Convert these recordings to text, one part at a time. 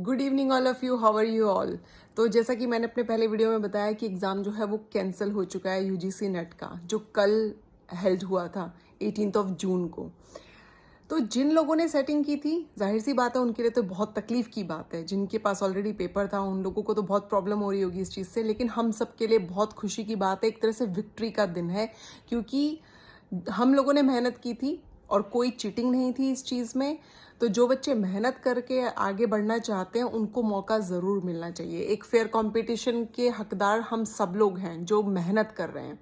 Good evening all of you, how are you all. तो जैसा कि मैंने अपने पहले वीडियो में बताया कि एग्ज़ाम जो है वो कैंसिल हो चुका है यूजीसी नेट का, जो कल हेल्ड हुआ था 18 जून को। तो जिन लोगों ने सेटिंग की थी, जाहिर सी बात है उनके लिए तो बहुत तकलीफ की बात है। जिनके पास ऑलरेडी पेपर था उन लोगों को तो बहुत प्रॉब्लम हो रही होगी इस चीज़ से, लेकिन हम सब के लिए बहुत खुशी की बात है, एक तरह से विक्ट्री का दिन है, क्योंकि हम लोगों ने मेहनत की थी और कोई चीटिंग नहीं थी इस चीज़ में। तो जो बच्चे मेहनत करके आगे बढ़ना चाहते हैं उनको मौका ज़रूर मिलना चाहिए। एक फेयर कंपटीशन के हकदार हम सब लोग हैं जो मेहनत कर रहे हैं।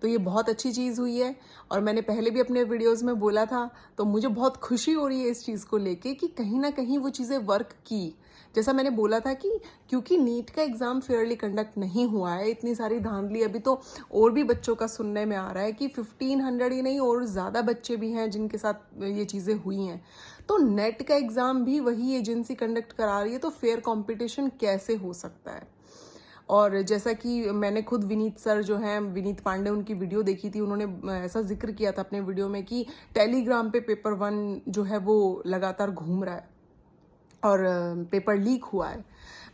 तो ये बहुत अच्छी चीज़ हुई है और मैंने पहले भी अपने वीडियोस में बोला था, तो मुझे बहुत खुशी हो रही है इस चीज़ को लेके कि कहीं ना कहीं वो चीज़ें वर्क की। जैसा मैंने बोला था कि क्योंकि नीट का एग्ज़ाम फेयरली कंडक्ट नहीं हुआ है, इतनी सारी धांधली अभी तो और भी बच्चों का सुनने में आ रहा है कि 1500 ही नहीं और ज़्यादा बच्चे भी हैं जिनके साथ ये चीज़ें हुई हैं। तो नेट का एग्ज़ाम भी वही एजेंसी कंडक्ट करा रही है, तो फेयर कॉम्पिटिशन कैसे हो सकता है। और जैसा कि मैंने खुद विनीत सर जो हैं, विनीत पांडे, उनकी वीडियो देखी थी, उन्होंने ऐसा जिक्र किया था अपने वीडियो में कि टेलीग्राम पे पेपर 1 जो है वो लगातार घूम रहा है और पेपर लीक हुआ है।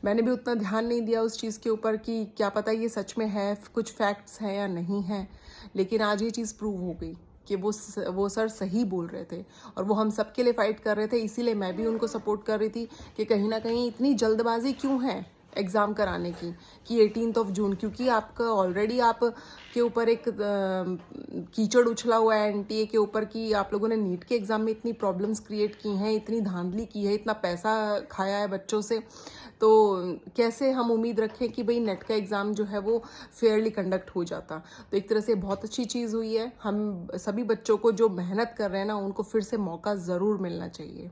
मैंने भी उतना ध्यान नहीं दिया उस चीज़ के ऊपर कि क्या पता ये सच में है, कुछ फैक्ट्स हैं या नहीं हैं, लेकिन आज ये चीज़ प्रूव हो गई कि वो सर सही बोल रहे थे और वो हम सब के लिए फ़ाइट कर रहे थे। इसीलिए मैं भी उनको सपोर्ट कर रही थी कि कहीं ना कहीं इतनी जल्दबाजी क्यों है एग्ज़ाम कराने की कि 18 जून, क्योंकि आपका ऑलरेडी आप के ऊपर एक कीचड़ उछला हुआ है एनटीए के ऊपर कि आप लोगों ने नीट के एग्ज़ाम में इतनी प्रॉब्लम्स क्रिएट की हैं, इतनी धांधली की है, इतना पैसा खाया है बच्चों से। तो कैसे हम उम्मीद रखें कि भाई नेट का एग्ज़ाम जो है वो फेयरली कंडक्ट हो जाता। तो एक तरह से बहुत अच्छी चीज़ हुई है। हम सभी बच्चों को जो मेहनत कर रहे हैं ना, उनको फिर से मौका ज़रूर मिलना चाहिए।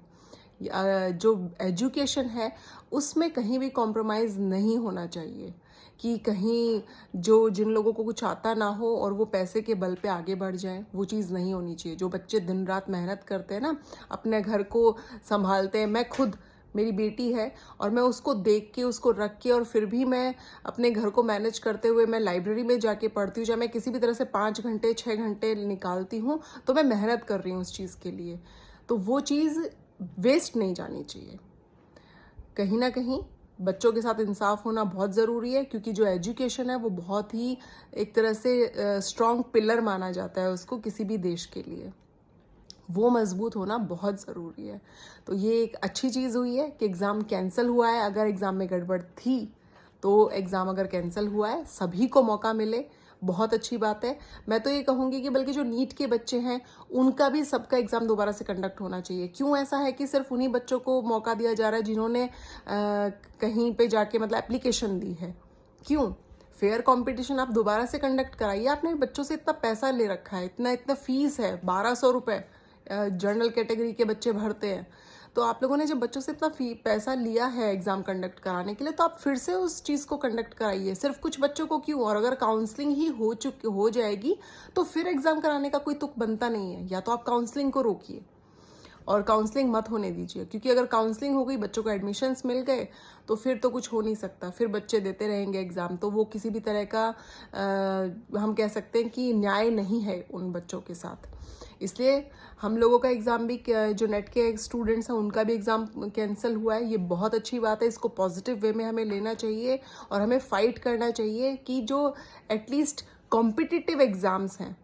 जो एजुकेशन है उसमें कहीं भी कॉम्प्रोमाइज़ नहीं होना चाहिए कि कहीं जो जिन लोगों को कुछ आता ना हो और वो पैसे के बल पे आगे बढ़ जाएं, वो चीज़ नहीं होनी चाहिए। जो बच्चे दिन रात मेहनत करते हैं ना, अपने घर को संभालते हैं, मैं खुद, मेरी बेटी है और मैं उसको देख के, उसको रख के, और फिर भी मैं अपने घर को मैनेज करते हुए मैं लाइब्रेरी में जाके पढ़ती हूँ, चाहे मैं किसी भी तरह से 5 घंटे 6 घंटे निकालती हूँ, तो मैं मेहनत कर रही हूँ उस चीज़ के लिए। तो वो चीज़ वेस्ट नहीं जानी चाहिए। कहीं ना कहीं बच्चों के साथ इंसाफ होना बहुत ज़रूरी है, क्योंकि जो एजुकेशन है वो बहुत ही एक तरह से स्ट्रॉन्ग पिलर माना जाता है उसको किसी भी देश के लिए। वो मजबूत होना बहुत ज़रूरी है। तो ये एक अच्छी चीज़ हुई है कि एग्ज़ाम कैंसिल हुआ है। अगर एग्ज़ाम में गड़बड़ थी तो एग्ज़ाम अगर कैंसिल हुआ है, सभी को मौका मिले, बहुत अच्छी बात है। मैं तो ये कहूँगी कि बल्कि जो नीट के बच्चे हैं उनका भी, सबका एग्ज़ाम दोबारा से कंडक्ट होना चाहिए। क्यों ऐसा है कि सिर्फ उन्हीं बच्चों को मौका दिया जा रहा है जिन्होंने कहीं पे जाके मतलब एप्लीकेशन दी है? क्यों? फेयर कंपटीशन आप दोबारा से कंडक्ट कराइए। आपने बच्चों से इतना पैसा ले रखा है, इतना इतना फीस है, 1200 रुपये जनरल कैटेगरी के बच्चे भरते हैं। तो आप लोगों ने जब बच्चों से इतना पैसा लिया है एग्ज़ाम कंडक्ट कराने के लिए, तो आप फिर से उस चीज़ को कंडक्ट कराइए। सिर्फ कुछ बच्चों को क्यों? और अगर काउंसलिंग ही हो जाएगी तो फिर एग्ज़ाम कराने का कोई तुक बनता नहीं है। या तो आप काउंसलिंग को रोकिए और काउंसलिंग मत होने दीजिए, क्योंकि अगर काउंसलिंग हो गई, बच्चों को एडमिशन्स मिल गए, तो फिर तो कुछ हो नहीं सकता। फिर बच्चे देते रहेंगे एग्ज़ाम, तो वो किसी भी तरह का हम कह सकते हैं कि न्याय नहीं है उन बच्चों के साथ। इसलिए हम लोगों का एग्ज़ाम भी, जो नेट के स्टूडेंट्स हैं उनका भी एग्ज़ाम कैंसिल हुआ है, ये बहुत अच्छी बात है। इसको पॉजिटिव वे में हमें लेना चाहिए और हमें फ़ाइट करना चाहिए कि जो एटलीस्ट कॉम्पिटिटिव एग्ज़ाम्स हैं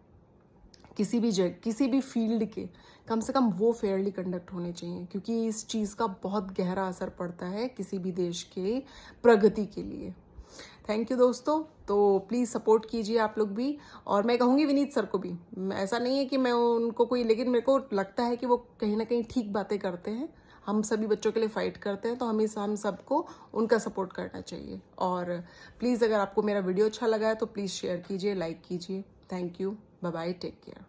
किसी भी फील्ड के, कम से कम वो फेयरली कंडक्ट होने चाहिए, क्योंकि इस चीज़ का बहुत गहरा असर पड़ता है किसी भी देश के प्रगति के लिए। थैंक यू दोस्तों। तो प्लीज़ सपोर्ट कीजिए आप लोग भी, और मैं कहूँगी विनीत सर को भी। ऐसा नहीं है कि मैं उनको कोई, लेकिन मेरे को लगता है कि वो कहीं ना कहीं ठीक बातें करते हैं। हम सभी बच्चों के लिए फ़ाइट करते हैं, तो हम सबको उनका सपोर्ट करना चाहिए। और प्लीज़ अगर आपको मेरा वीडियो अच्छा लगा है तो प्लीज़ शेयर कीजिए, लाइक कीजिए। Thank you, bye bye, take care.